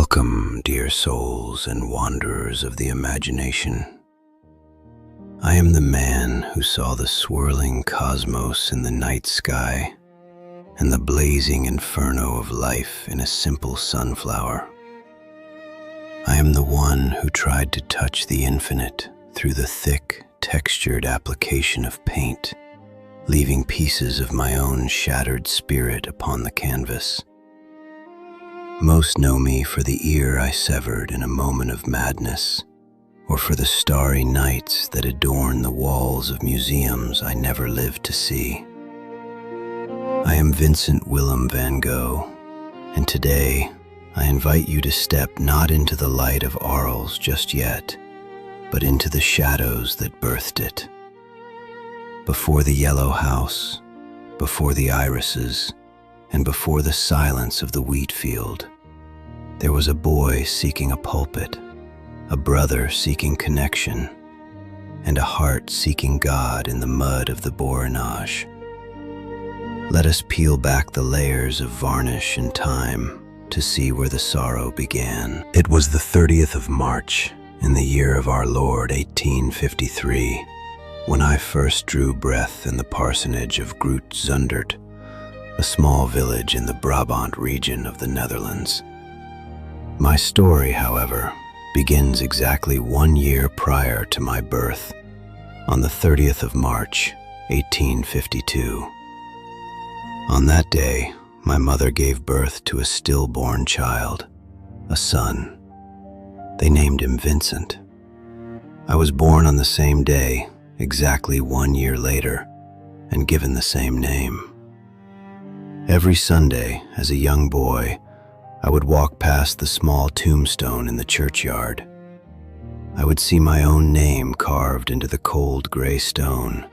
Welcome, dear souls and wanderers of the imagination. I am the man who saw the swirling cosmos in the night sky and the blazing inferno of life in a simple sunflower. I am the one who tried to touch the infinite through the thick, textured application of paint, leaving pieces of my own shattered spirit upon the canvas. Most know me for the ear I severed in a moment of madness, or for the starry nights that adorn the walls of museums I never lived to see. I am Vincent van Gogh, and today I invite you to step not into the light of Arles just yet, but into the shadows that birthed it. Before the yellow house, before the irises, and before the silence of the wheat field, there was a boy seeking a pulpit, a brother seeking connection, and a heart seeking God in the mud of the Borinage. Let us peel back the layers of varnish and time to see where the sorrow began. It was the 30th of March in the year of our Lord 1853, when I first drew breath in the parsonage of Groot Zundert, a small village in the Brabant region of the Netherlands. My story, however, begins exactly 1 year prior to my birth, on the 30th of March, 1852. On that day, my mother gave birth to a stillborn child, a son. They named him Vincent. I was born on the same day, exactly 1 year later, and given the same name. Every Sunday, as a young boy, I would walk past the small tombstone in the churchyard. I would see my own name carved into the cold gray stone,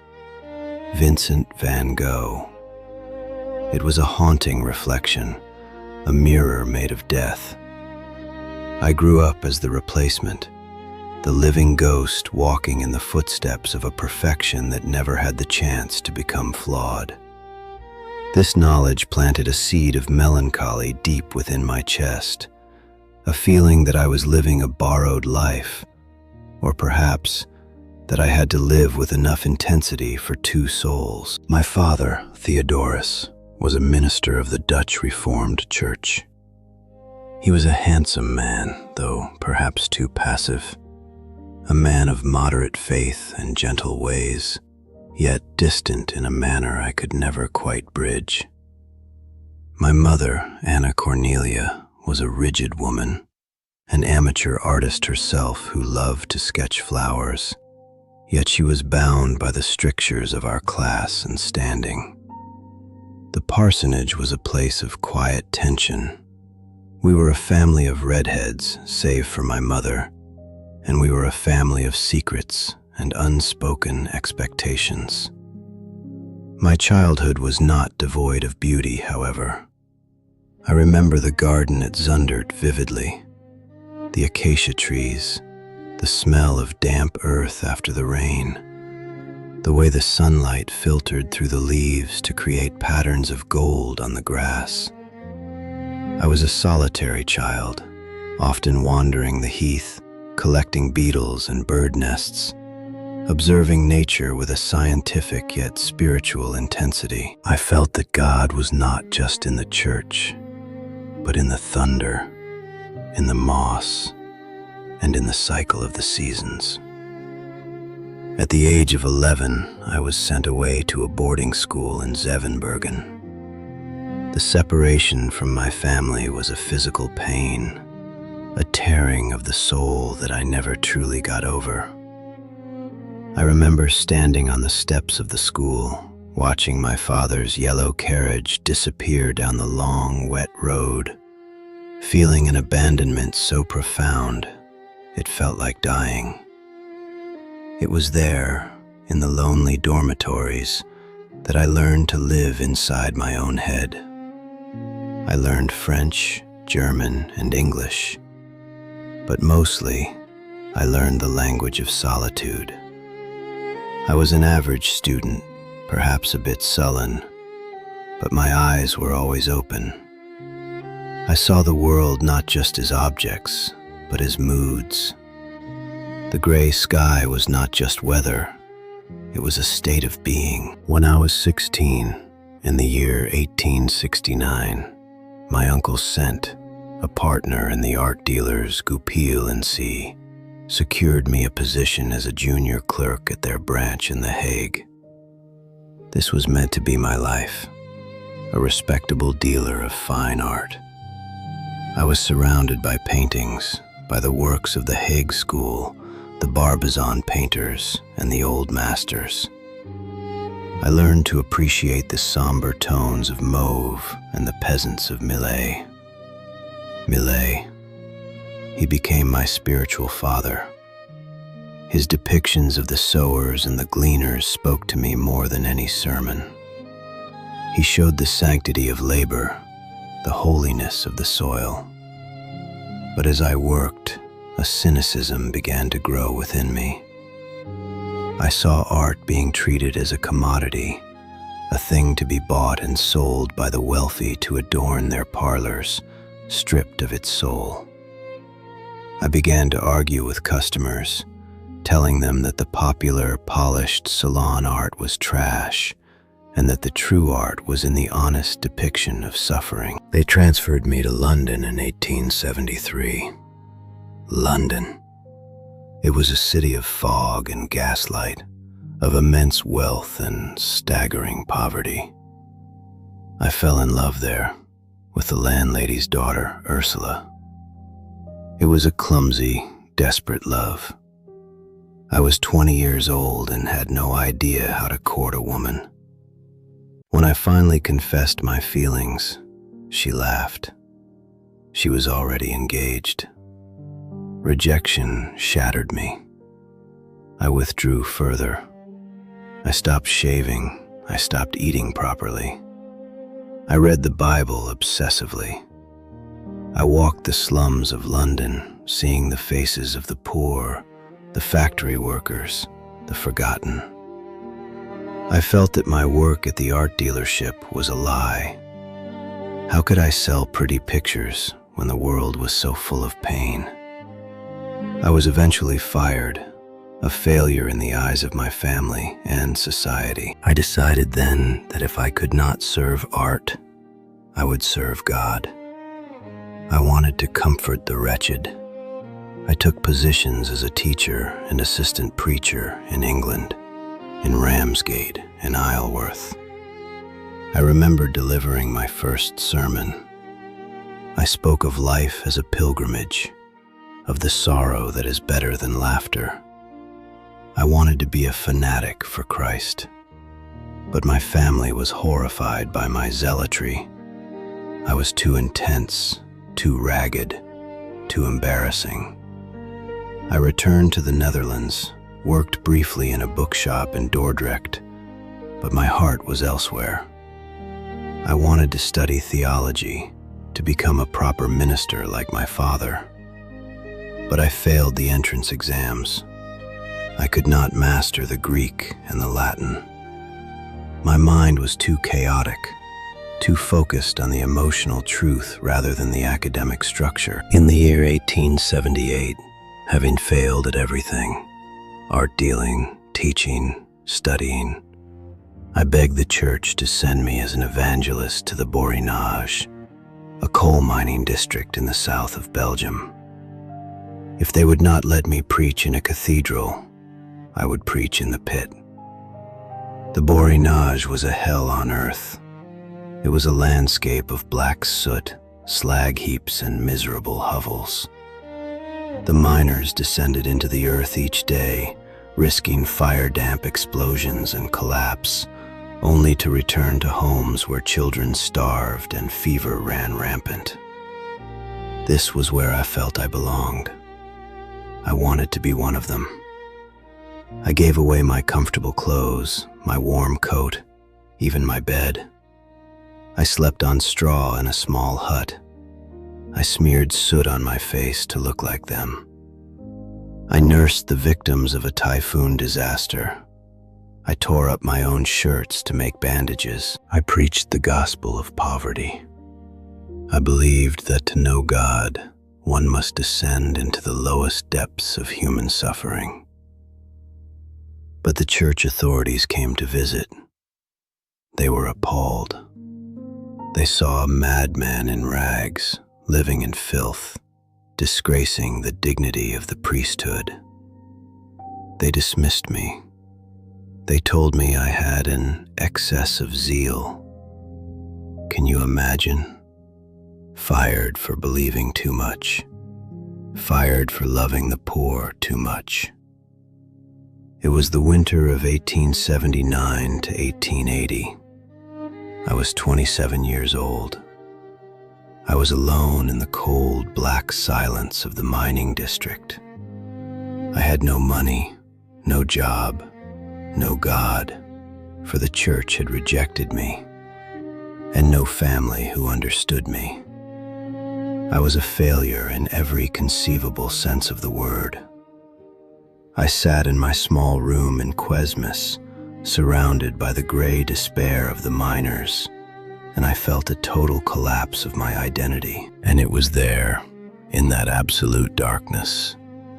Vincent van Gogh. It was a haunting reflection, a mirror made of death. I grew up as the replacement, the living ghost walking in the footsteps of a perfection that never had the chance to become flawed. This knowledge planted a seed of melancholy deep within my chest, a feeling that I was living a borrowed life, or perhaps that I had to live with enough intensity for two souls. My father, Theodorus, was a minister of the Dutch Reformed Church. He was a handsome man, though perhaps too passive, a man of moderate faith and gentle ways, yet distant in a manner I could never quite bridge. My mother, Anna Cornelia, was a rigid woman, an amateur artist herself who loved to sketch flowers, yet she was bound by the strictures of our class and standing. The parsonage was a place of quiet tension. We were a family of redheads, save for my mother, and we were a family of secrets and unspoken expectations. My childhood was not devoid of beauty, however. I remember the garden at Zundert vividly, the acacia trees, the smell of damp earth after the rain, the way the sunlight filtered through the leaves to create patterns of gold on the grass. I was a solitary child, often wandering the heath, collecting beetles and bird nests, observing nature with a scientific yet spiritual intensity. I felt that God was not just in the church, but in the thunder, in the moss, and in the cycle of the seasons. At the age of 11, I was sent away to a boarding school in Zevenbergen. The separation from my family was a physical pain, a tearing of the soul that I never truly got over. I remember standing on the steps of the school, watching my father's yellow carriage disappear down the long, wet road, feeling an abandonment so profound, it felt like dying. It was there, in the lonely dormitories, that I learned to live inside my own head. I learned French, German, and English, but mostly, I learned the language of solitude. I was an average student, perhaps a bit sullen, but my eyes were always open. I saw the world not just as objects, but as moods. The gray sky was not just weather, it was a state of being. When I was 16, in the year 1869, my uncle Sent, a partner in the art dealers Goupil and C, secured me a position as a junior clerk at their branch in The Hague. This was meant to be my life, a respectable dealer of fine art. I was surrounded by paintings, by the works of the Hague School, the Barbizon painters, and the old masters. I learned to appreciate the somber tones of Mauve and the peasants of Millet. Millet, he became my spiritual father. His depictions of the sowers and the gleaners spoke to me more than any sermon. He showed the sanctity of labor, the holiness of the soil. But as I worked, a cynicism began to grow within me. I saw art being treated as a commodity, a thing to be bought and sold by the wealthy to adorn their parlors, stripped of its soul. I began to argue with customers, telling them that the popular, polished salon art was trash, and that the true art was in the honest depiction of suffering. They transferred me to London in 1873. London. It was a city of fog and gaslight, of immense wealth and staggering poverty. I fell in love there, with the landlady's daughter, Ursula. It was a clumsy, desperate love. I was 20 years old and had no idea how to court a woman. When I finally confessed my feelings, she laughed. She was already engaged. Rejection shattered me. I withdrew further. I stopped shaving. I stopped eating properly. I read the Bible obsessively. I walked the slums of London, seeing the faces of the poor, the factory workers, the forgotten. I felt that my work at the art dealership was a lie. How could I sell pretty pictures when the world was so full of pain? I was eventually fired, a failure in the eyes of my family and society. I decided then that if I could not serve art, I would serve God. I wanted to comfort the wretched. I took positions as a teacher and assistant preacher in England, in Ramsgate and Isleworth. I remember delivering my first sermon. I spoke of life as a pilgrimage, of the sorrow that is better than laughter. I wanted to be a fanatic for Christ, but my family was horrified by my zealotry. I was too intense, too ragged, too embarrassing. I returned to the Netherlands, worked briefly in a bookshop in Dordrecht, but my heart was elsewhere. I wanted to study theology, to become a proper minister like my father. But I failed the entrance exams. I could not master the Greek and the Latin. My mind was too chaotic, too focused on the emotional truth rather than the academic structure. In the year 1878, having failed at everything, art dealing, teaching, studying, I begged the church to send me as an evangelist to the Borinage, a coal mining district in the south of Belgium. If they would not let me preach in a cathedral, I would preach in the pit. The Borinage was a hell on earth. It was a landscape of black soot, slag heaps, and miserable hovels. The miners descended into the earth each day, risking fire-damp explosions and collapse, only to return to homes where children starved and fever ran rampant. This was where I felt I belonged. I wanted to be one of them. I gave away my comfortable clothes, my warm coat, even my bed. I slept on straw in a small hut. I smeared soot on my face to look like them. I nursed the victims of a typhoon disaster. I tore up my own shirts to make bandages. I preached the gospel of poverty. I believed that to know God, one must descend into the lowest depths of human suffering. But the church authorities came to visit. They were appalled. They saw a madman in rags, living in filth, disgracing the dignity of the priesthood. They dismissed me. They told me I had an excess of zeal. Can you imagine? Fired for believing too much. Fired for loving the poor too much. It was the winter of 1879 to 1880. I was 27 years old. I was alone in the cold, black silence of the mining district. I had no money, no job, no God, for the church had rejected me, and no family who understood me. I was a failure in every conceivable sense of the word. I sat in my small room in Quesmas, surrounded by the gray despair of the miners, and I felt a total collapse of my identity. And it was there, in that absolute darkness,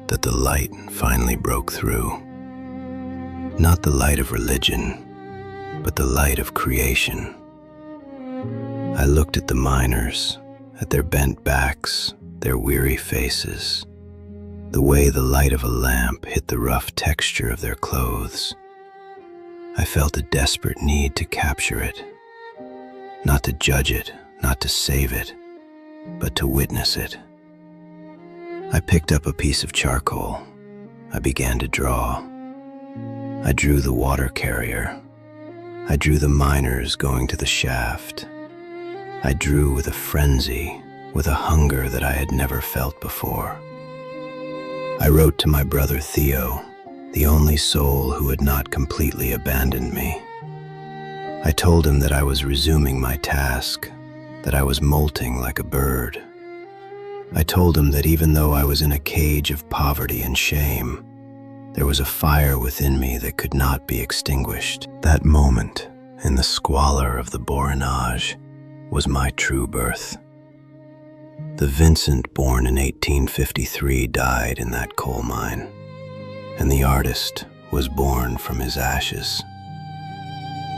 that the light finally broke through. Not the light of religion, but the light of creation. I looked at the miners, at their bent backs, their weary faces, the way the light of a lamp hit the rough texture of their clothes. I felt a desperate need to capture it, not to judge it, not to save it, but to witness it. I picked up a piece of charcoal. I began to draw. I drew the water carrier. I drew the miners going to the shaft. I drew with a frenzy, with a hunger that I had never felt before. I wrote to my brother Theo, the only soul who had not completely abandoned me. I told him that I was resuming my task, that I was molting like a bird. I told him that even though I was in a cage of poverty and shame, there was a fire within me that could not be extinguished. That moment, in the squalor of the Borinage, was my true birth. The Vincent born in 1853 died in that coal mine, and the artist was born from his ashes.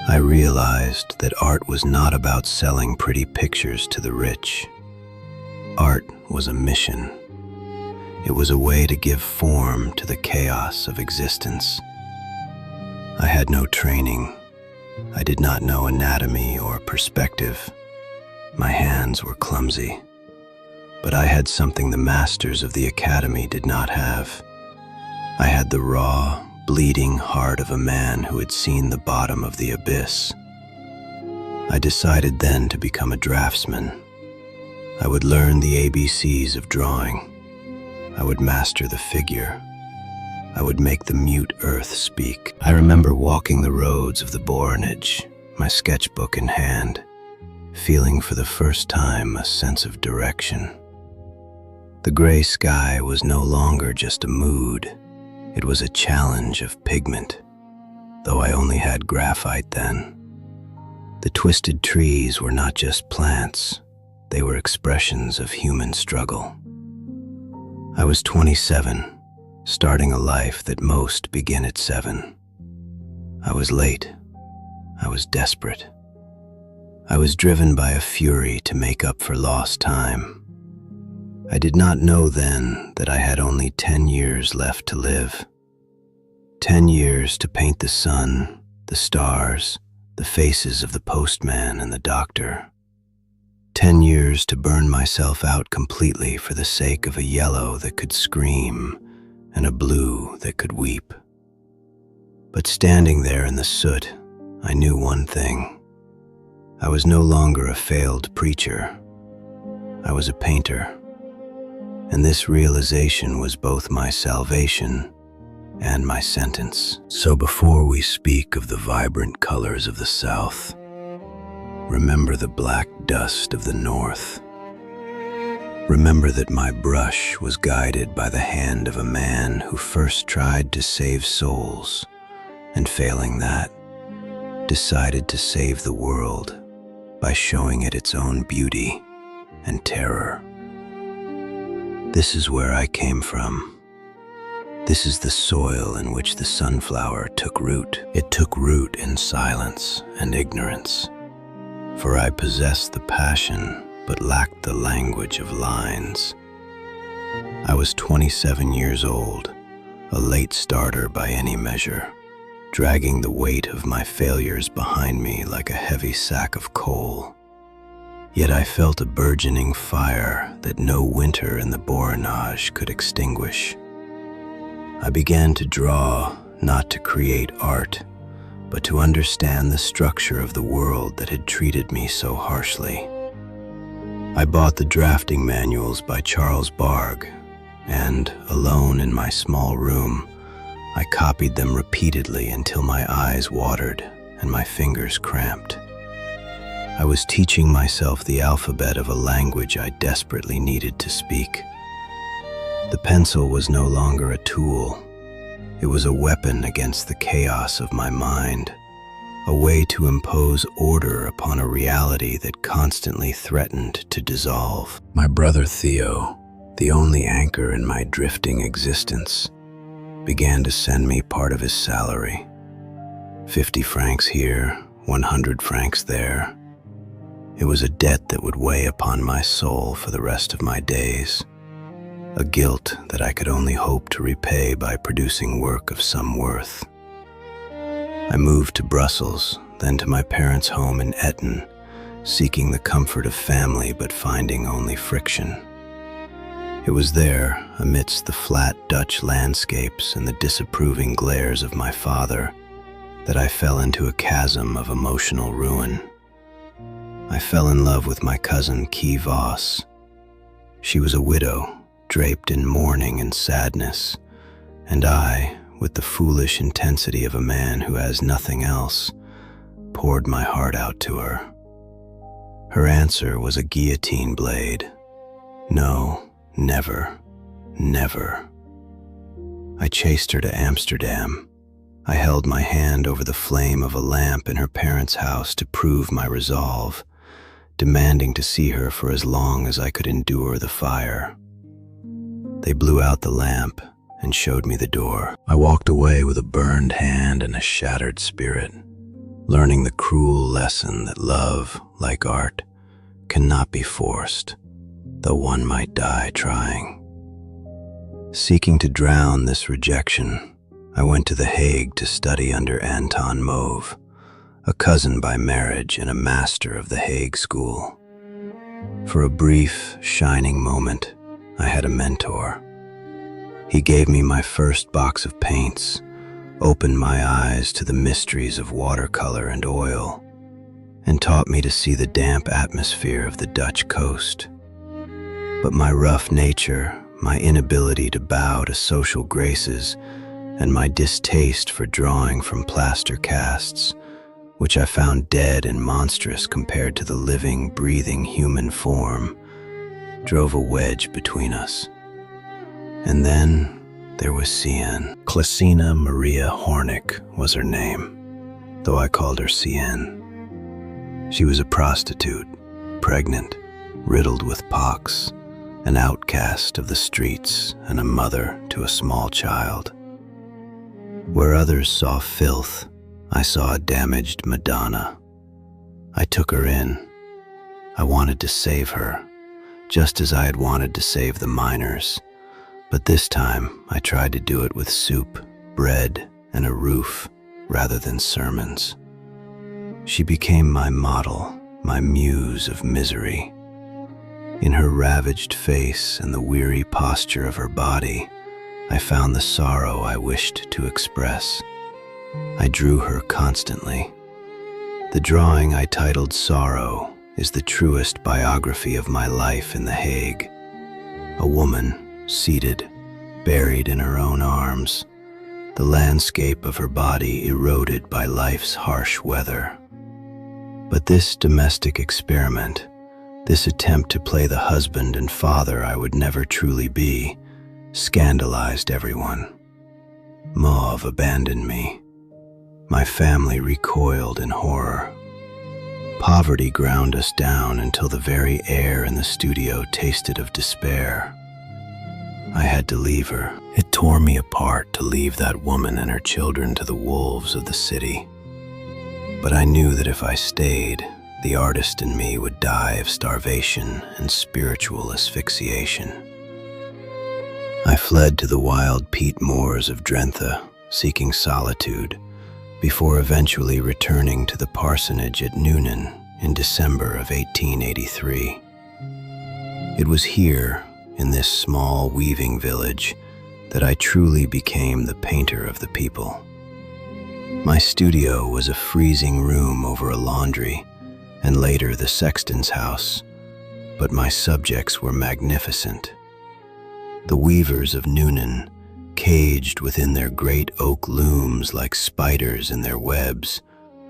I realized that art was not about selling pretty pictures to the rich. Art was a mission. It was a way to give form to the chaos of existence. I had no training. I did not know anatomy or perspective. My hands were clumsy. But I had something the masters of the academy did not have. I had the raw, bleeding heart of a man who had seen the bottom of the abyss. I decided then to become a draftsman. I would learn the ABCs of drawing. I would master the figure. I would make the mute earth speak. I remember walking the roads of the Borinage, my sketchbook in hand, feeling for the first time a sense of direction. The gray sky was no longer just a mood. It was a challenge of pigment, though I only had graphite then. The twisted trees were not just plants. They were expressions of human struggle. I was 27, starting a life that most begin at 7. I was late. I was desperate. I was driven by a fury to make up for lost time. I did not know then that I had only 10 years left to live. 10 years to paint the sun, the stars, the faces of the postman and the doctor. 10 years to burn myself out completely for the sake of a yellow that could scream and a blue that could weep. But standing there in the soot, I knew one thing. I was no longer a failed preacher. I was a painter. And this realization was both my salvation and my sentence. So before we speak of the vibrant colors of the South, remember the black dust of the North. Remember that my brush was guided by the hand of a man who first tried to save souls, and failing that, decided to save the world by showing it its own beauty and terror. This is where I came from. This is the soil in which the sunflower took root. It took root in silence and ignorance, for I possessed the passion but lacked the language of lines. I was 27 years old, a late starter by any measure, dragging the weight of my failures behind me like a heavy sack of coal. Yet I felt a burgeoning fire that no winter in the Borinage could extinguish. I began to draw, not to create art, but to understand the structure of the world that had treated me so harshly. I bought the drafting manuals by Charles Bargue, and, alone in my small room, I copied them repeatedly until my eyes watered and my fingers cramped. I was teaching myself the alphabet of a language I desperately needed to speak. The pencil was no longer a tool. It was a weapon against the chaos of my mind, a way to impose order upon a reality that constantly threatened to dissolve. My brother Theo, the only anchor in my drifting existence, began to send me part of his salary. 50 francs here, 100 francs there. It was a debt that would weigh upon my soul for the rest of my days, a guilt that I could only hope to repay by producing work of some worth. I moved to Brussels, then to my parents' home in Etten, seeking the comfort of family but finding only friction. It was there, amidst the flat Dutch landscapes and the disapproving glares of my father, that I fell into a chasm of emotional ruin. I fell in love with my cousin Key Voss. She was a widow, draped in mourning and sadness, and I, with the foolish intensity of a man who has nothing else, poured my heart out to her. Her answer was a guillotine blade. No, never, never. I chased her to Amsterdam. I held my hand over the flame of a lamp in her parents' house to prove my resolve, demanding to see her for as long as I could endure the fire. They blew out the lamp and showed me the door. I walked away with a burned hand and a shattered spirit, learning the cruel lesson that love, like art, cannot be forced, though one might die trying. Seeking to drown this rejection, I went to The Hague to study under Anton Mauve, a cousin by marriage and a master of the Hague School. For a brief, shining moment, I had a mentor. He gave me my first box of paints, opened my eyes to the mysteries of watercolor and oil, and taught me to see the damp atmosphere of the Dutch coast. But my rough nature, my inability to bow to social graces, and my distaste for drawing from plaster casts, which I found dead and monstrous compared to the living, breathing human form, drove a wedge between us. And then there was Cian. Clasina Maria Hornick was her name, though I called her Cian. She was a prostitute, pregnant, riddled with pox, an outcast of the streets and a mother to a small child. Where others saw filth, I saw a damaged Madonna. I took her in. I wanted to save her, just as I had wanted to save the miners. But this time, I tried to do it with soup, bread, and a roof, rather than sermons. She became my model, my muse of misery. In her ravaged face and the weary posture of her body, I found the sorrow I wished to express. I drew her constantly. The drawing I titled Sorrow is the truest biography of my life in The Hague. A woman, seated, buried in her own arms, the landscape of her body eroded by life's harsh weather. But this domestic experiment, this attempt to play the husband and father I would never truly be, scandalized everyone. Mauve abandoned me. My family recoiled in horror. Poverty ground us down until the very air in the studio tasted of despair. I had to leave her. It tore me apart to leave that woman and her children to the wolves of the city. But I knew that if I stayed, the artist in me would die of starvation and spiritual asphyxiation. I fled to the wild peat moors of Drenthe, seeking solitude, before eventually returning to the parsonage at Noonan in December of 1883. It was here, in this small weaving village, that I truly became the painter of the people. My studio was a freezing room over a laundry, and later the sexton's house, but my subjects were magnificent. The weavers of Noonan, caged within their great oak looms like spiders in their webs,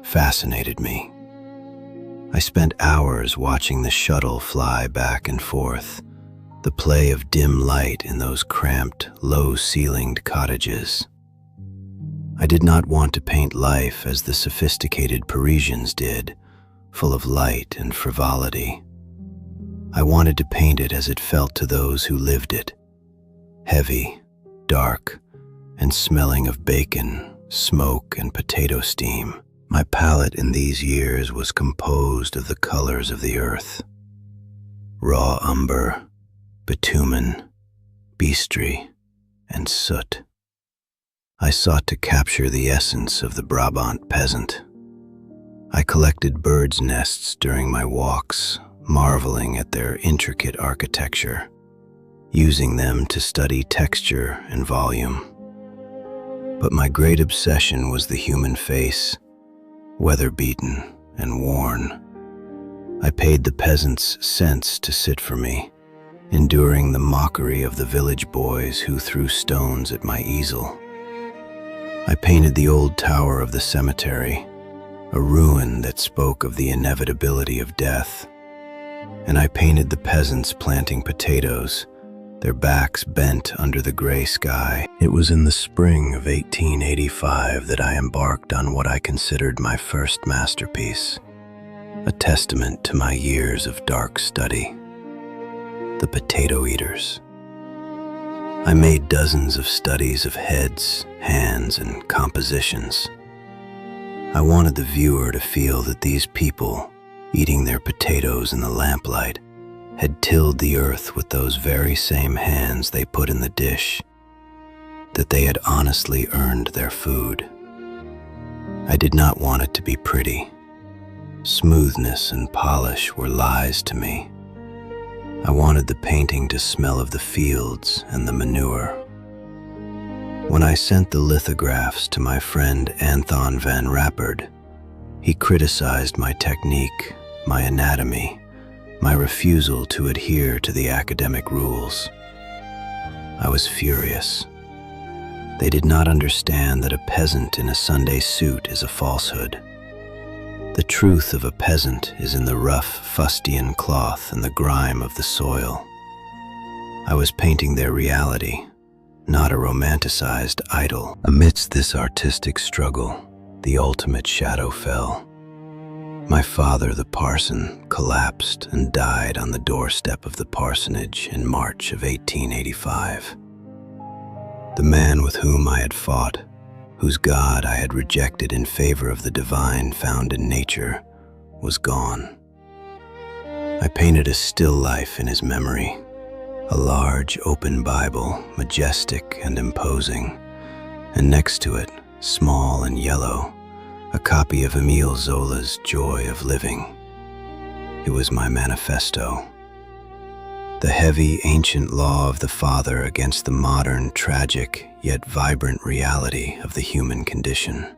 fascinated me. I spent hours watching the shuttle fly back and forth, the play of dim light in those cramped, low-ceilinged cottages. I did not want to paint life as the sophisticated Parisians did, full of light and frivolity. I wanted to paint it as it felt to those who lived it, heavy, dark, and smelling of bacon, smoke, and potato steam. My palette in these years was composed of the colors of the earth: raw umber, bitumen, beastry, and soot. I sought to capture the essence of the Brabant peasant. I collected birds' nests during my walks, marveling at their intricate architecture, using them to study texture and volume. But my great obsession was the human face, weather-beaten and worn. I paid the peasants cents to sit for me, enduring the mockery of the village boys who threw stones at my easel. I painted the old tower of the cemetery, a ruin that spoke of the inevitability of death. And I painted the peasants planting potatoes, their backs bent under the gray sky. It was in the spring of 1885 that I embarked on what I considered my first masterpiece, a testament to my years of dark study: the potato eaters. I made dozens of studies of heads, hands, and compositions. I wanted the viewer to feel that these people, eating their potatoes in the lamplight, had tilled the earth with those very same hands they put in the dish, that they had honestly earned their food. I did not want it to be pretty. Smoothness and polish were lies to me. I wanted the painting to smell of the fields and the manure. When I sent the lithographs to my friend Anton van Rappard, he criticized my technique, my anatomy, my refusal to adhere to the academic rules. I was furious. They did not understand that a peasant in a Sunday suit is a falsehood. The truth of a peasant is in the rough fustian cloth and the grime of the soil. I was painting their reality, not a romanticized idol. Amidst this artistic struggle, the ultimate shadow fell. My father, the parson, collapsed and died on the doorstep of the parsonage in March of 1885. The man with whom I had fought, whose God I had rejected in favor of the divine found in nature, was gone. I painted a still life in his memory, a large open Bible, majestic and imposing, and next to it, small and yellow, a copy of Émile Zola's Joy of Living. It was my manifesto. The heavy, ancient law of the Father against the modern, tragic, yet vibrant reality of the human condition.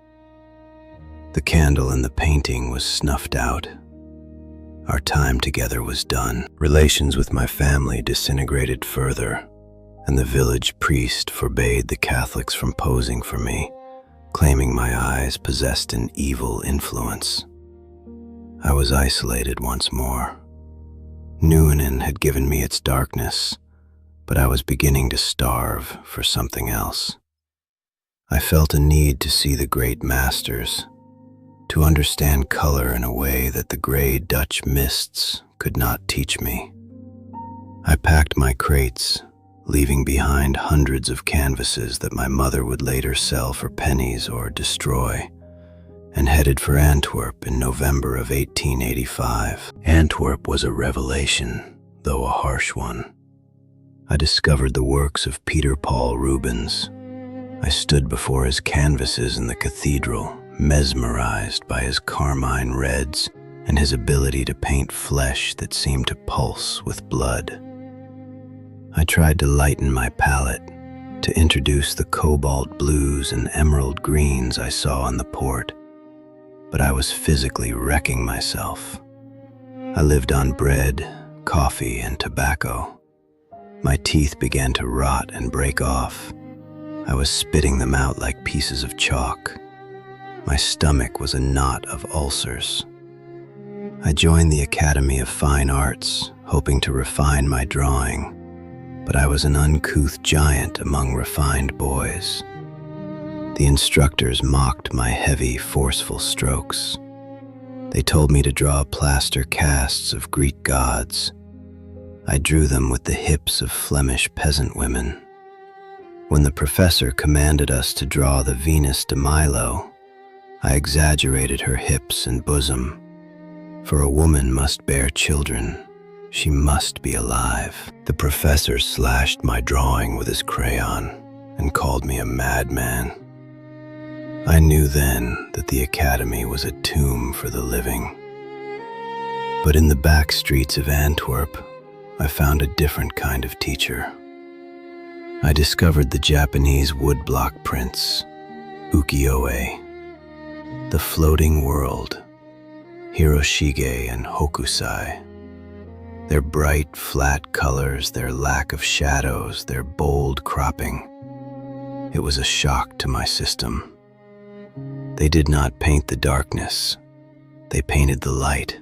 The candle in the painting was snuffed out. Our time together was done. Relations with my family disintegrated further, and the village priest forbade the Catholics from posing for me, claiming my eyes possessed an evil influence. I was isolated once more. Noonan had given me its darkness, but I was beginning to starve for something else. I felt a need to see the great masters, to understand color in a way that the gray Dutch mists could not teach me. I packed my crates, leaving behind hundreds of canvases that my mother would later sell for pennies or destroy, and headed for Antwerp in November of 1885. Antwerp was a revelation, though a harsh one. I discovered the works of Peter Paul Rubens. I stood before his canvases in the cathedral, mesmerized by his carmine reds and his ability to paint flesh that seemed to pulse with blood. I tried to lighten my palette, to introduce the cobalt blues and emerald greens I saw on the port, but I was physically wrecking myself. I lived on bread, coffee, and tobacco. My teeth began to rot and break off. I was spitting them out like pieces of chalk. My stomach was a knot of ulcers. I joined the Academy of Fine Arts, hoping to refine my drawing, but I was an uncouth giant among refined boys. The instructors mocked my heavy, forceful strokes. They told me to draw plaster casts of Greek gods. I drew them with the hips of Flemish peasant women. When the professor commanded us to draw the Venus de Milo, I exaggerated her hips and bosom. For a woman must bear children. She must be alive. The professor slashed my drawing with his crayon and called me a madman. I knew then that the academy was a tomb for the living. But in the back streets of Antwerp, I found a different kind of teacher. I discovered the Japanese woodblock prints, ukiyo-e, the floating world, Hiroshige and Hokusai. Their bright, flat colors, their lack of shadows, their bold cropping. It was a shock to my system. They did not paint the darkness. They painted the light,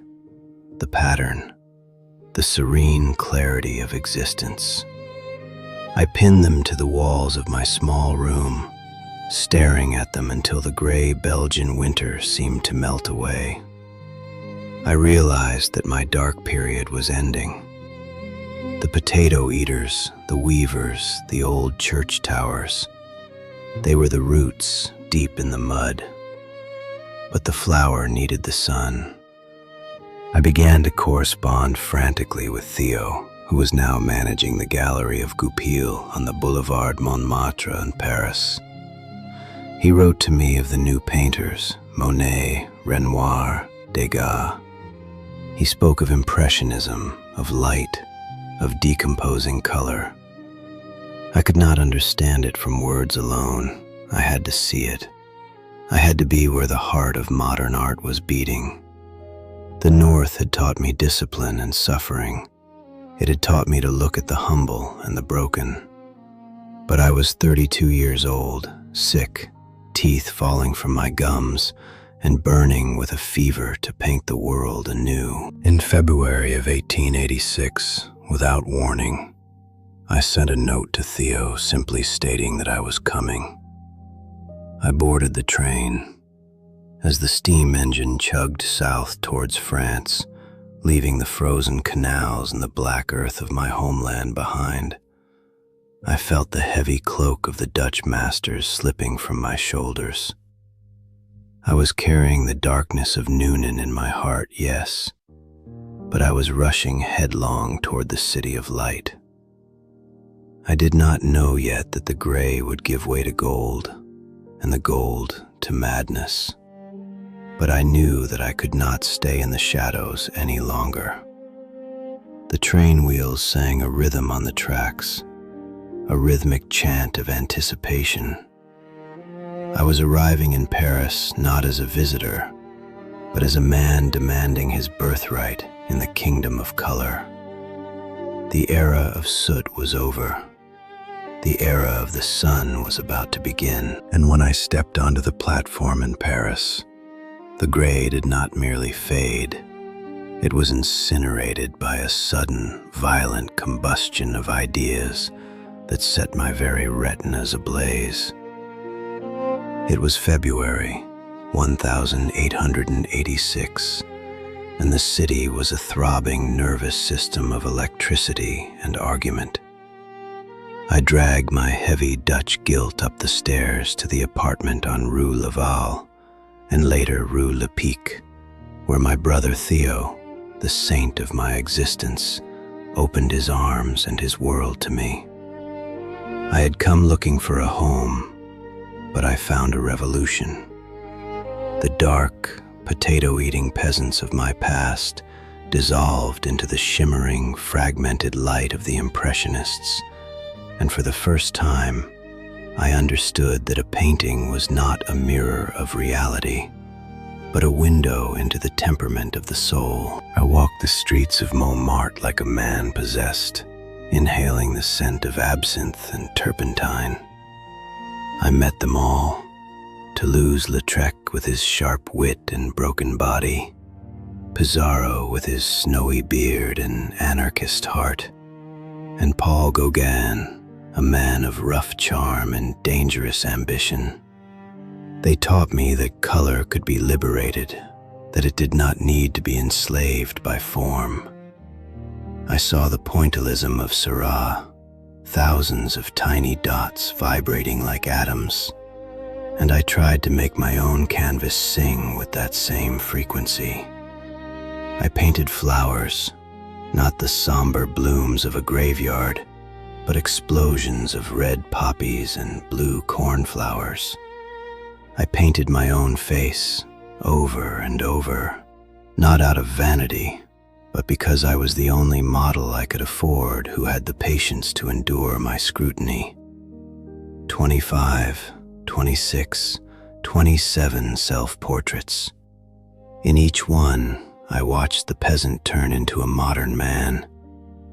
the pattern, the serene clarity of existence. I pinned them to the walls of my small room, staring at them until the gray Belgian winter seemed to melt away. I realized that my dark period was ending. The potato eaters, the weavers, the old church towers, they were the roots deep in the mud. But the flower needed the sun. I began to correspond frantically with Theo, who was now managing the gallery of Goupil on the Boulevard Montmartre in Paris. He wrote to me of the new painters, Monet, Renoir, Degas. He spoke of Impressionism, of light, of decomposing color. I could not understand it from words alone. I had to see it. I had to be where the heart of modern art was beating. The North had taught me discipline and suffering. It had taught me to look at the humble and the broken. But I was 32 years old, sick, teeth falling from my gums, and burning with a fever to paint the world anew. In February of 1886, without warning, I sent a note to Theo simply stating that I was coming. I boarded the train. As the steam engine chugged south towards France, leaving the frozen canals and the black earth of my homeland behind, I felt the heavy cloak of the Dutch masters slipping from my shoulders. I was carrying the darkness of Noonan in my heart, yes, but I was rushing headlong toward the city of light. I did not know yet that the gray would give way to gold, and the gold to madness. But I knew that I could not stay in the shadows any longer. The train wheels sang a rhythm on the tracks, a rhythmic chant of anticipation. I was arriving in Paris not as a visitor, but as a man demanding his birthright in the kingdom of color. The era of soot was over. The era of the sun was about to begin, and when I stepped onto the platform in Paris, the gray did not merely fade, it was incinerated by a sudden, violent combustion of ideas that set my very retinas ablaze. It was February, 1886, and the city was a throbbing nervous system of electricity and argument. I dragged my heavy Dutch guilt up the stairs to the apartment on Rue Laval, and later Rue Le Pic, where my brother Theo, the saint of my existence, opened his arms and his world to me. I had come looking for a home, but I found a revolution. The dark, potato-eating peasants of my past dissolved into the shimmering, fragmented light of the Impressionists, and for the first time, I understood that a painting was not a mirror of reality, but a window into the temperament of the soul. I walked the streets of Montmartre like a man possessed, inhaling the scent of absinthe and turpentine. I met them all, Toulouse-Lautrec with his sharp wit and broken body, Pizarro with his snowy beard and anarchist heart, and Paul Gauguin, a man of rough charm and dangerous ambition. They taught me that color could be liberated, that it did not need to be enslaved by form. I saw the pointillism of Seurat, thousands of tiny dots vibrating like atoms, and I tried to make my own canvas sing with that same frequency. I painted flowers, not the somber blooms of a graveyard, but explosions of red poppies and blue cornflowers. I painted my own face over and over, not out of vanity, but because I was the only model I could afford who had the patience to endure my scrutiny. 25, 26, 27 self-portraits. In each one, I watched the peasant turn into a modern man,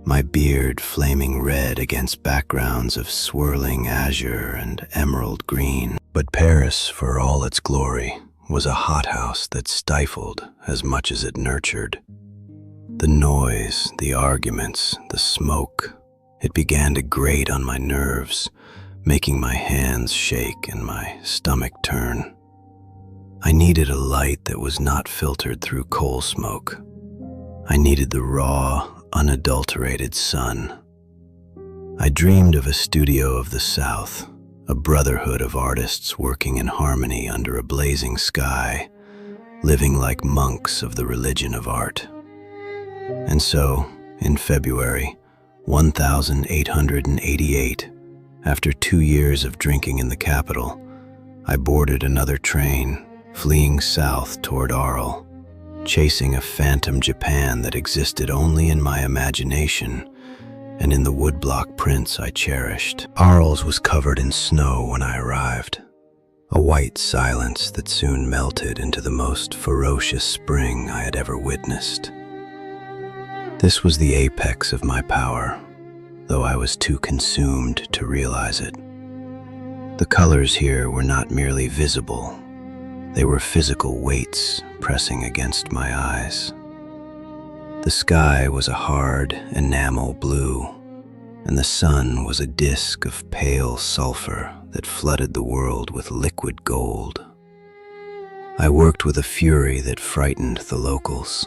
my beard flaming red against backgrounds of swirling azure and emerald green. But Paris, for all its glory, was a hothouse that stifled as much as it nurtured. The noise, the arguments, the smoke, it began to grate on my nerves, making my hands shake and my stomach turn. I needed a light that was not filtered through coal smoke. I needed the raw, unadulterated sun. I dreamed of a studio of the South, a brotherhood of artists working in harmony under a blazing sky, living like monks of the religion of art. And so, in February 1888, after 2 years of drinking in the capital, I boarded another train, fleeing south toward Arles, chasing a phantom Japan that existed only in my imagination and in the woodblock prints I cherished. Arles was covered in snow when I arrived, a white silence that soon melted into the most ferocious spring I had ever witnessed. This was the apex of my power, though I was too consumed to realize it. The colors here were not merely visible, they were physical weights pressing against my eyes. The sky was a hard enamel blue, and the sun was a disk of pale sulfur that flooded the world with liquid gold. I worked with a fury that frightened the locals.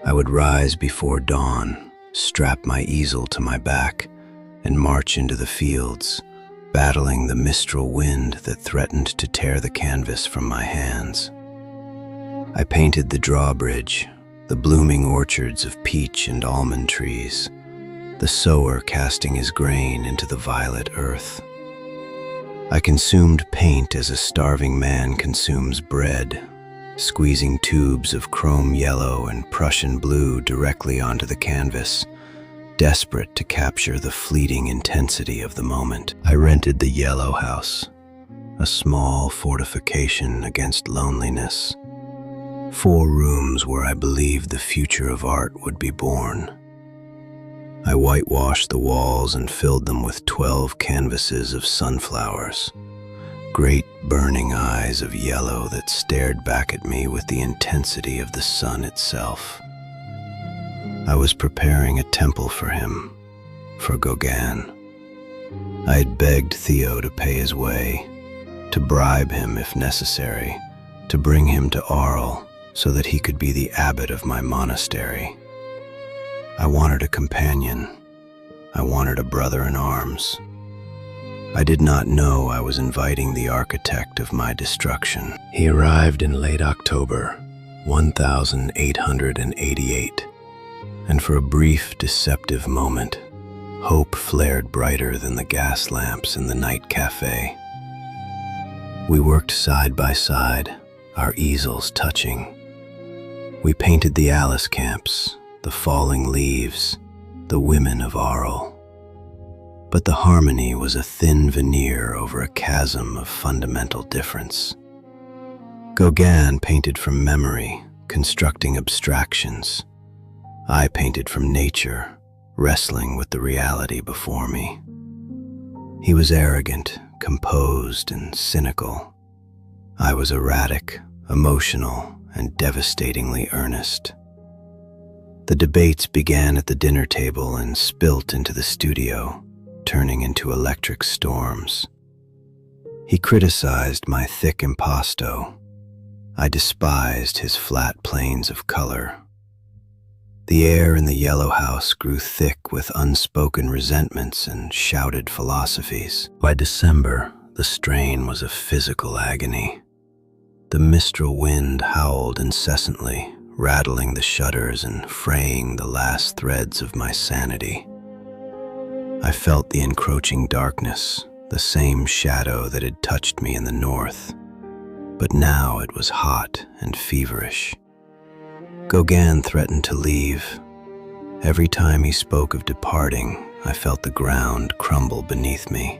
I would rise before dawn, strap my easel to my back, and march into the fields, battling the mistral wind that threatened to tear the canvas from my hands. I painted the drawbridge, the blooming orchards of peach and almond trees, the sower casting his grain into the violet earth. I consumed paint as a starving man consumes bread, squeezing tubes of chrome yellow and Prussian blue directly onto the canvas, desperate to capture the fleeting intensity of the moment. I rented the Yellow House, a small fortification against loneliness. 4 rooms where I believed the future of art would be born. I whitewashed the walls and filled them with 12 canvases of sunflowers, great burning eyes of yellow that stared back at me with the intensity of the sun itself. I was preparing a temple for him, for Gauguin. I had begged Theo to pay his way, to bribe him if necessary, to bring him to Arles so that he could be the abbot of my monastery. I wanted a companion. I wanted a brother in arms. I did not know I was inviting the architect of my destruction. He arrived in late October, 1888, and for a brief, deceptive moment, hope flared brighter than the gas lamps in the night cafe. We worked side by side, our easels touching. We painted the Arles camps, the falling leaves, the women of Arles. But the harmony was a thin veneer over a chasm of fundamental difference. Gauguin painted from memory, constructing abstractions. I painted from nature, wrestling with the reality before me. He was arrogant, composed, and cynical. I was erratic, emotional, and devastatingly earnest. The debates began at the dinner table and spilt into the studio, turning into electric storms. He criticized my thick impasto. I despised his flat planes of color. The air in the yellow house grew thick with unspoken resentments and shouted philosophies. By December, the strain was a physical agony. The mistral wind howled incessantly, rattling the shutters and fraying the last threads of my sanity. I felt the encroaching darkness, the same shadow that had touched me in the north, but now it was hot and feverish. Gauguin threatened to leave. Every time he spoke of departing, I felt the ground crumble beneath me.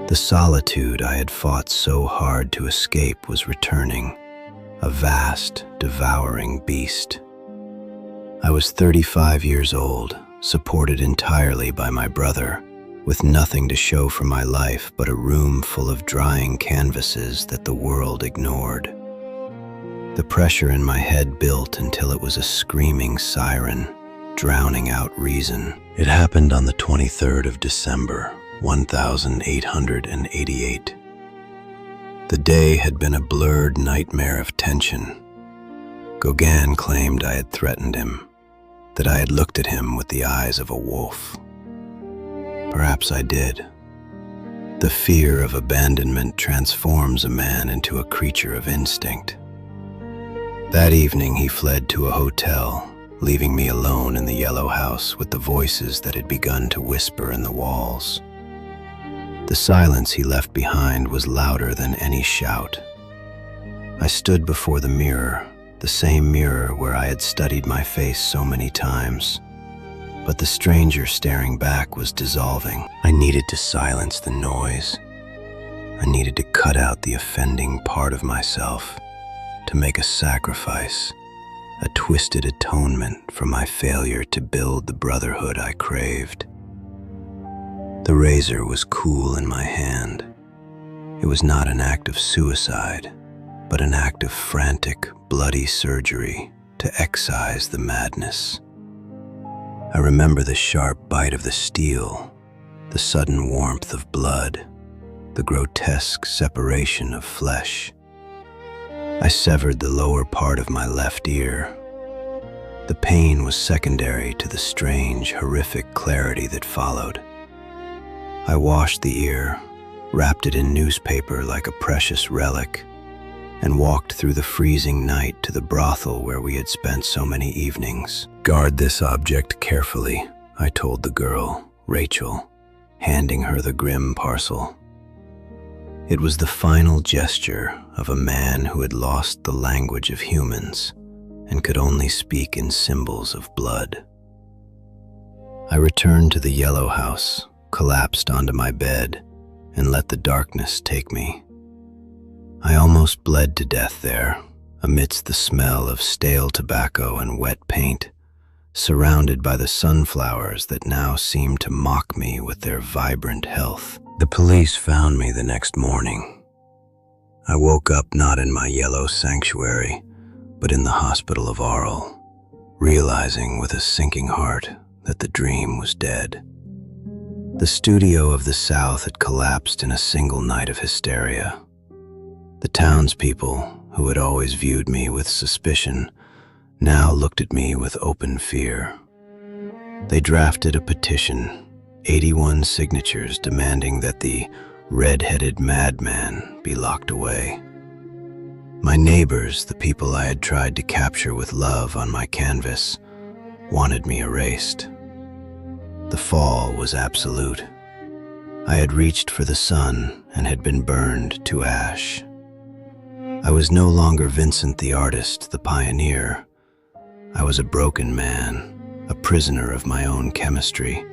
The solitude I had fought so hard to escape was returning, a vast, devouring beast. I was 35 years old, supported entirely by my brother, with nothing to show for my life but a room full of drying canvases that the world ignored. The pressure in my head built until it was a screaming siren, drowning out reason. It happened on the 23rd of December, 1888. The day had been a blurred nightmare of tension. Gauguin claimed I had threatened him, that I had looked at him with the eyes of a wolf. Perhaps I did. The fear of abandonment transforms a man into a creature of instinct. That evening he fled to a hotel, leaving me alone in the yellow house with the voices that had begun to whisper in the walls. The silence he left behind was louder than any shout. I stood before the mirror, the same mirror where I had studied my face so many times. But the stranger staring back was dissolving. I needed to silence the noise. I needed to cut out the offending part of myself, to make a sacrifice, a twisted atonement for my failure to build the brotherhood I craved. The razor was cool in my hand. It was not an act of suicide, but an act of frantic, bloody surgery to excise the madness. I remember the sharp bite of the steel, the sudden warmth of blood, the grotesque separation of flesh. I severed the lower part of my left ear. The pain was secondary to the strange, horrific clarity that followed. I washed the ear, wrapped it in newspaper like a precious relic, and walked through the freezing night to the brothel where we had spent so many evenings. "Guard this object carefully," I told the girl, Rachel, handing her the grim parcel. It was the final gesture of a man who had lost the language of humans and could only speak in symbols of blood. I returned to the yellow house, collapsed onto my bed, and let the darkness take me. I almost bled to death there, amidst the smell of stale tobacco and wet paint, surrounded by the sunflowers that now seemed to mock me with their vibrant health. The police found me the next morning. I woke up not in my yellow sanctuary, but in the hospital of Arles, realizing with a sinking heart that the dream was dead. The studio of the South had collapsed in a single night of hysteria. The townspeople, who had always viewed me with suspicion, now looked at me with open fear. They drafted a petition, 81 signatures demanding that the red-headed madman be locked away. My neighbors, the people I had tried to capture with love on my canvas, wanted me erased. The fall was absolute. I had reached for the sun and had been burned to ash. I was no longer Vincent the artist, the pioneer. I was a broken man, a prisoner of my own chemistry,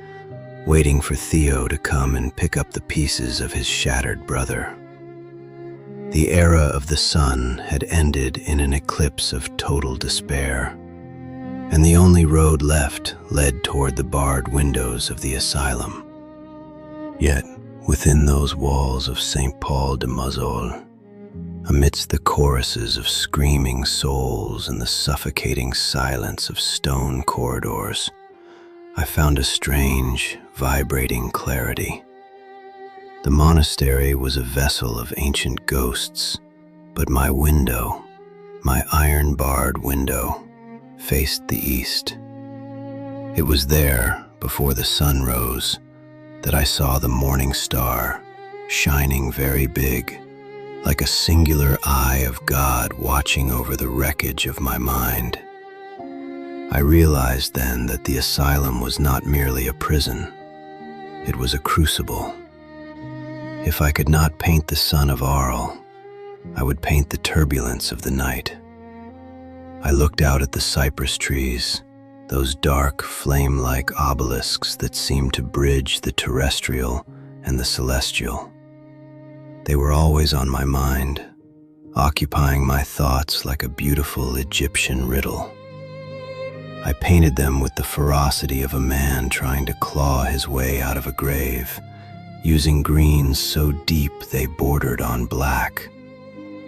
waiting for Theo to come and pick up the pieces of his shattered brother. The era of the sun had ended in an eclipse of total despair, and the only road left led toward the barred windows of the asylum. Yet, within those walls of St. Paul de Mauzol, amidst the choruses of screaming souls and the suffocating silence of stone corridors, I found a strange, vibrating clarity. The monastery was a vessel of ancient ghosts, but my window, my iron-barred window, faced the east. It was there, before the sun rose, that I saw the morning star, shining very big, like a singular eye of God watching over the wreckage of my mind. I realized then that the asylum was not merely a prison, it was a crucible. If I could not paint the sun of Arles, I would paint the turbulence of the night. I looked out at the cypress trees, those dark, flame-like obelisks that seemed to bridge the terrestrial and the celestial. They were always on my mind, occupying my thoughts like a beautiful Egyptian riddle. I painted them with the ferocity of a man trying to claw his way out of a grave, using greens so deep they bordered on black,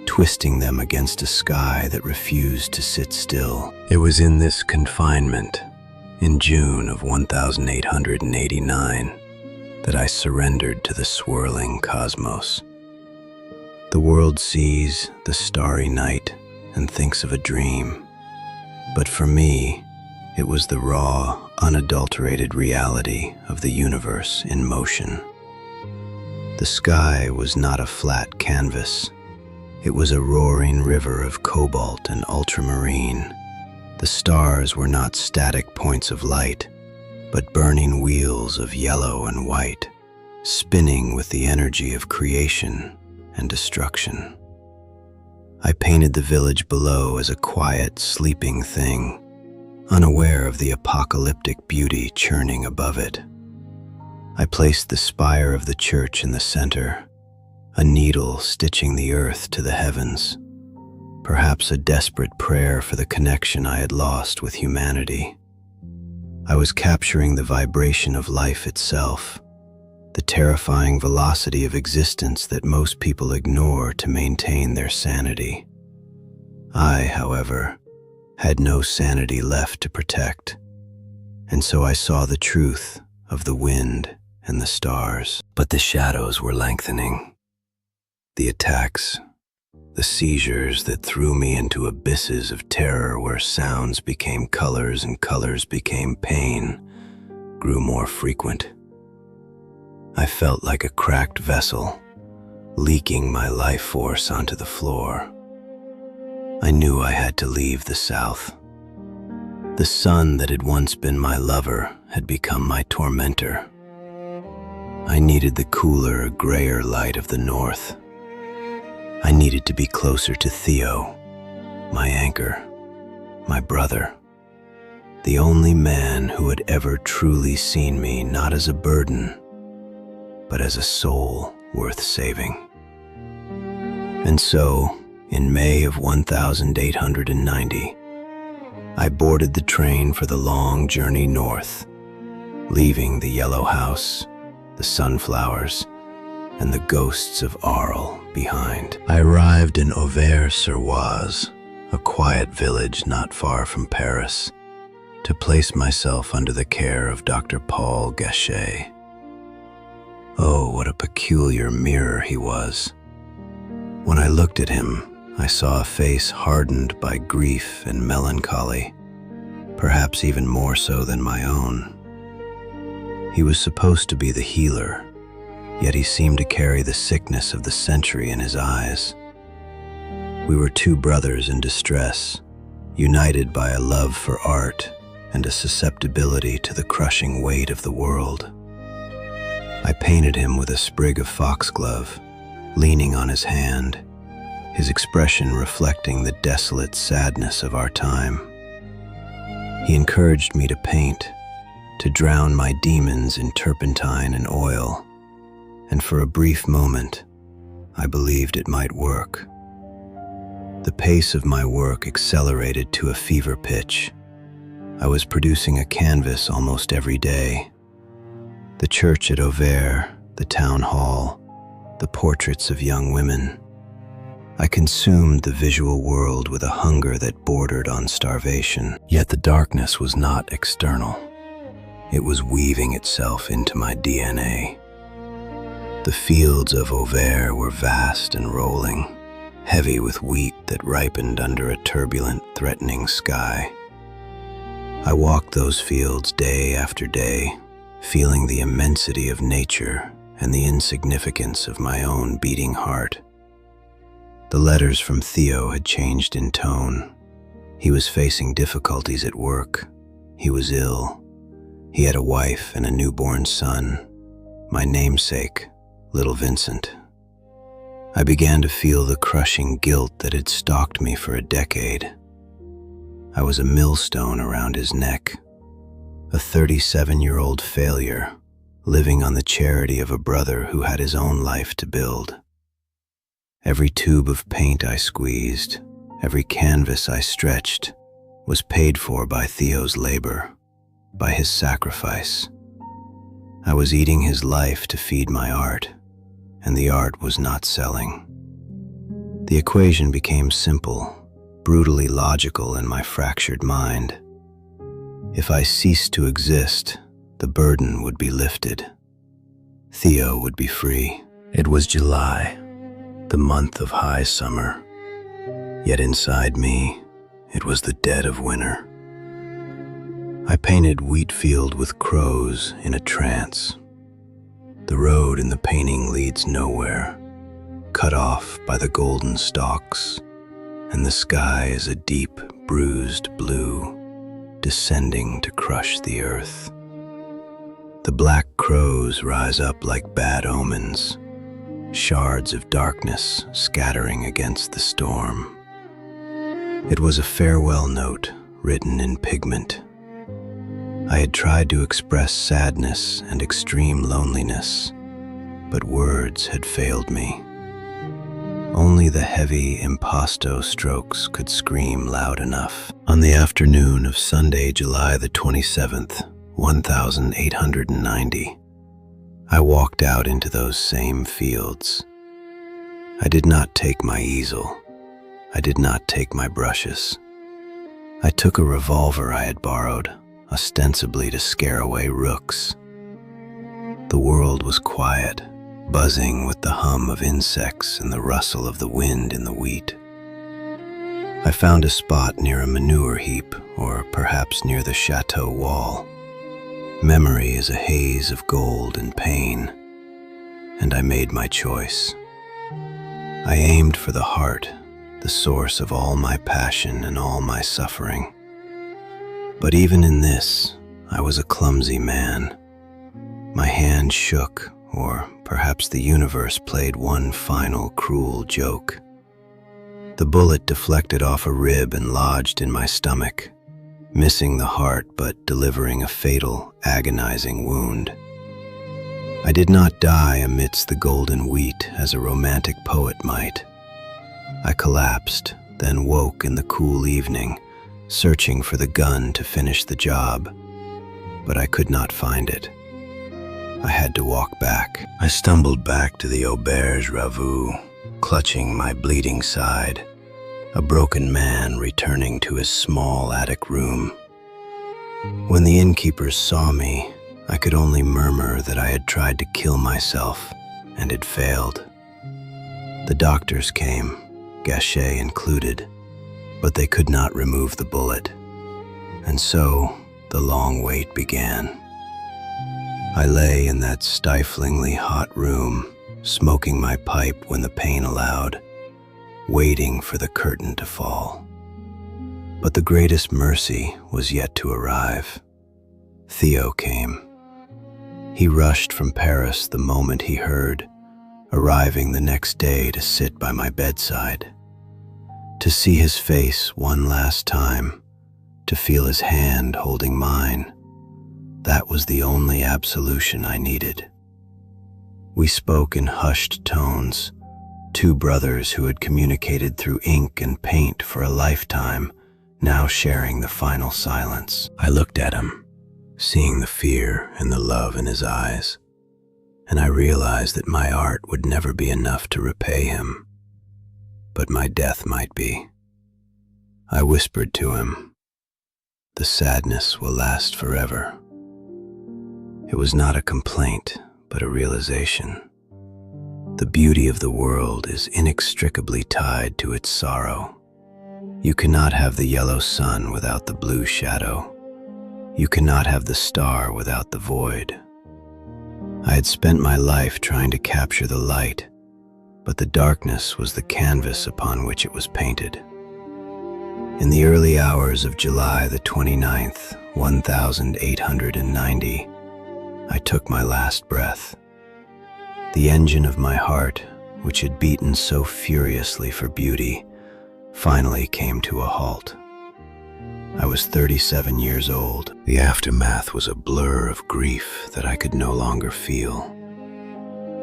twisting them against a sky that refused to sit still. It was in this confinement, in June of 1889, that I surrendered to the swirling cosmos. The world sees the starry night and thinks of a dream, but for me, it was the raw, unadulterated reality of the universe in motion. The sky was not a flat canvas. It was a roaring river of cobalt and ultramarine. The stars were not static points of light, but burning wheels of yellow and white, spinning with the energy of creation and destruction. I painted the village below as a quiet, sleeping thing, unaware of the apocalyptic beauty churning above it. I placed the spire of the church in the center, a needle stitching the earth to the heavens, perhaps a desperate prayer for the connection I had lost with humanity. I was capturing the vibration of life itself, the terrifying velocity of existence that most people ignore to maintain their sanity. I, however, had no sanity left to protect, and so I saw the truth of the wind and the stars. But the shadows were lengthening. The attacks, the seizures that threw me into abysses of terror where sounds became colors and colors became pain, grew more frequent. I felt like a cracked vessel, leaking my life force onto the floor. I knew I had to leave the South. The sun that had once been my lover had become my tormentor. I needed the cooler, grayer light of the North. I needed to be closer to Theo, my anchor, my brother, the only man who had ever truly seen me not as a burden, but as a soul worth saving. And so, in May of 1890, I boarded the train for the long journey north, leaving the yellow house, the sunflowers, and the ghosts of Arles behind. I arrived in Auvers-sur-Oise, a quiet village not far from Paris, to place myself under the care of Dr. Paul Gachet. Oh, what a peculiar mirror he was. When I looked at him, I saw a face hardened by grief and melancholy, perhaps even more so than my own. He was supposed to be the healer, yet he seemed to carry the sickness of the century in his eyes. We were two brothers in distress, united by a love for art and a susceptibility to the crushing weight of the world. I painted him with a sprig of foxglove, leaning on his hand, his expression reflecting the desolate sadness of our time. He encouraged me to paint, to drown my demons in turpentine and oil, and for a brief moment, I believed it might work. The pace of my work accelerated to a fever pitch. I was producing a canvas almost every day. The church at Auvers, the town hall, the portraits of young women. I consumed the visual world with a hunger that bordered on starvation. Yet the darkness was not external. It was weaving itself into my DNA. The fields of Auvers were vast and rolling, heavy with wheat that ripened under a turbulent, threatening sky. I walked those fields day after day, feeling the immensity of nature and the insignificance of my own beating heart. The letters from Theo had changed in tone. He was facing difficulties at work. He was ill. He had a wife and a newborn son, my namesake, little Vincent. I began to feel the crushing guilt that had stalked me for a decade. I was a millstone around his neck, a 37-year-old failure, living on the charity of a brother who had his own life to build. Every tube of paint I squeezed, every canvas I stretched, was paid for by Theo's labor, by his sacrifice. I was eating his life to feed my art, and the art was not selling. The equation became simple, brutally logical in my fractured mind. If I ceased to exist, the burden would be lifted. Theo would be free. It was July, the month of high summer. Yet inside me, it was the dead of winter. I painted wheat field with crows in a trance. The road in the painting leads nowhere, cut off by the golden stalks, and the sky is a deep, bruised blue, descending to crush the earth. The black crows rise up like bad omens, shards of darkness scattering against the storm. It was a farewell note written in pigment. I had tried to express sadness and extreme loneliness, but words had failed me. Only the heavy impasto strokes could scream loud enough. On the afternoon of Sunday, July the 27th, 1890, I walked out into those same fields. I did not take my easel. I did not take my brushes. I took a revolver I had borrowed, ostensibly to scare away rooks. The world was quiet, buzzing with the hum of insects and the rustle of the wind in the wheat. I found a spot near a manure heap, or perhaps near the chateau wall. Memory is a haze of gold and pain, and I made my choice. I aimed for the heart, the source of all my passion and all my suffering. But even in this, I was a clumsy man. My hand shook, or perhaps the universe played one final cruel joke. The bullet deflected off a rib and lodged in my stomach, missing the heart but delivering a fatal, agonizing wound. I did not die amidst the golden wheat as a romantic poet might. I collapsed, then woke in the cool evening, searching for the gun to finish the job, but I could not find it. I had to walk back. I stumbled back to the auberge Ravou, clutching my bleeding side, a broken man returning to his small attic room. When the innkeepers saw me, I could only murmur that I had tried to kill myself and had failed. The doctors came, Gachet included, but they could not remove the bullet. And so, the long wait began. I lay in that stiflingly hot room, smoking my pipe when the pain allowed, waiting for the curtain to fall. But the greatest mercy was yet to arrive. Theo came. He rushed from Paris the moment he heard, arriving the next day to sit by my bedside. To see his face one last time, to feel his hand holding mine, that was the only absolution I needed. We spoke in hushed tones, two brothers who had communicated through ink and paint for a lifetime, now sharing the final silence. I looked at him, seeing the fear and the love in his eyes, and I realized that my art would never be enough to repay him, but my death might be. I whispered to him, "The sadness will last forever." It was not a complaint, but a realization. The beauty of the world is inextricably tied to its sorrow. You cannot have the yellow sun without the blue shadow. You cannot have the star without the void. I had spent my life trying to capture the light, but the darkness was the canvas upon which it was painted. In the early hours of July the 29th, 1890, I took my last breath. The engine of my heart, which had beaten so furiously for beauty, finally came to a halt. I was 37 years old. The aftermath was a blur of grief that I could no longer feel,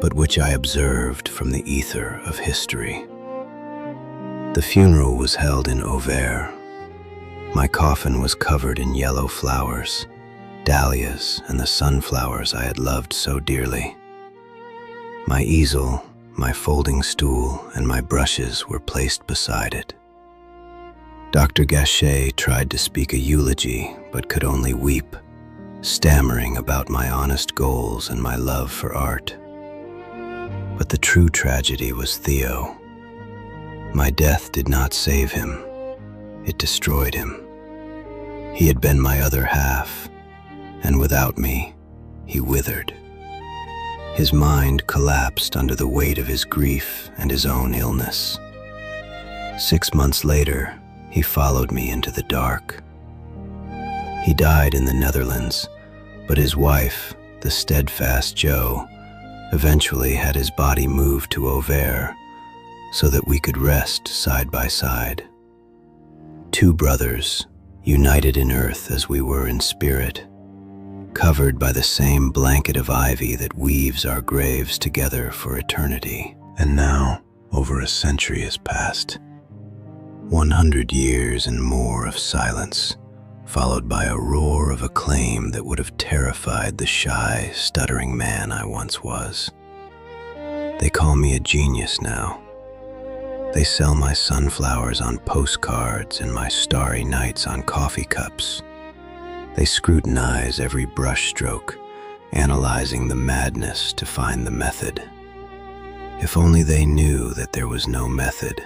but which I observed from the ether of history. The funeral was held in Auvers. My coffin was covered in yellow flowers, dahlias and the sunflowers I had loved so dearly. My easel, my folding stool, and my brushes were placed beside it. Dr. Gachet tried to speak a eulogy, but could only weep, stammering about my honest goals and my love for art. But the true tragedy was Theo. My death did not save him. It destroyed him. He had been my other half, and without me, he withered. His mind collapsed under the weight of his grief and his own illness. 6 months later, he followed me into the dark. He died in the Netherlands, but his wife, the steadfast Jo, eventually had his body moved to Auvers so that we could rest side by side. Two brothers, united in earth as we were in spirit, covered by the same blanket of ivy that weaves our graves together for eternity. And now, over a century has passed. 100 years and more of silence, followed by a roar of acclaim that would have terrified the shy, stuttering man I once was. They call me a genius now. They sell my sunflowers on postcards and my starry nights on coffee cups. They scrutinize every brushstroke, analyzing the madness to find the method. If only they knew that there was no method,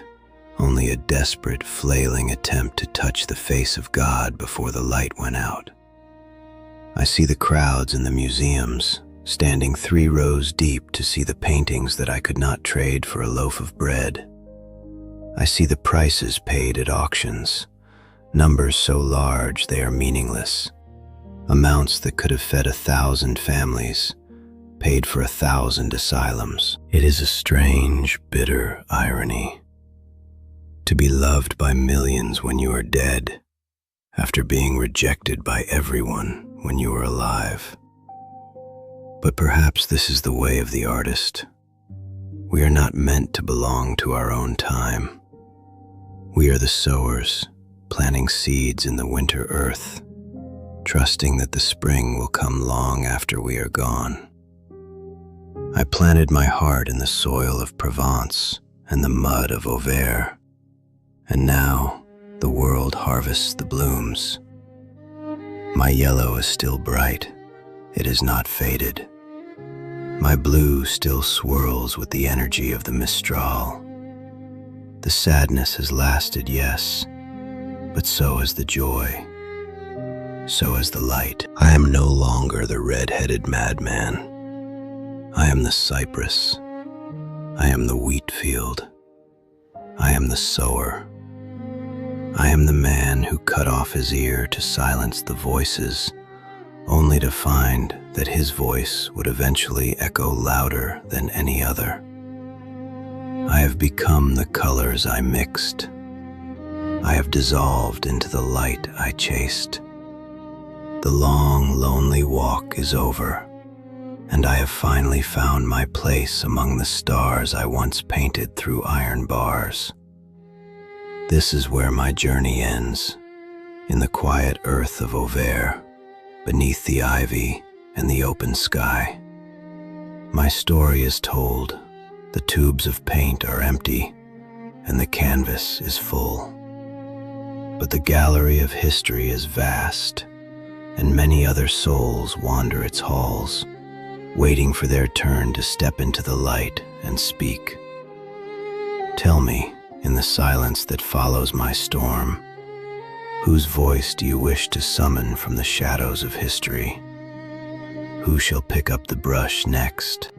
only a desperate, flailing attempt to touch the face of God before the light went out. I see the crowds in the museums, standing 3 rows deep to see the paintings that I could not trade for a loaf of bread. I see the prices paid at auctions, numbers so large they are meaningless, amounts that could have fed 1,000 families, paid for 1,000 asylums. It is a strange, bitter irony. To be loved by millions when you are dead, after being rejected by everyone when you are alive. But perhaps this is the way of the artist. We are not meant to belong to our own time. We are the sowers, planting seeds in the winter earth, trusting that the spring will come long after we are gone. I planted my heart in the soil of Provence and the mud of Auvers, and now the world harvests the blooms. My yellow is still bright, it is not faded. My blue still swirls with the energy of the Mistral, The sadness has lasted, yes, but so has the joy, so has the light. I am no longer the red-headed madman. I am the cypress. I am the wheat field. I am the sower. I am the man who cut off his ear to silence the voices, only to find that his voice would eventually echo louder than any other. I have become the colors I mixed. I have dissolved into the light I chased. The long, lonely walk is over, and I have finally found my place among the stars I once painted through iron bars. This is where my journey ends, in the quiet earth of Auvers, beneath the ivy and the open sky. My story is told, the tubes of paint are empty, and the canvas is full. But the gallery of history is vast, and many other souls wander its halls, waiting for their turn to step into the light and speak. Tell me, in the silence that follows my storm, whose voice do you wish to summon from the shadows of history? Who shall pick up the brush next?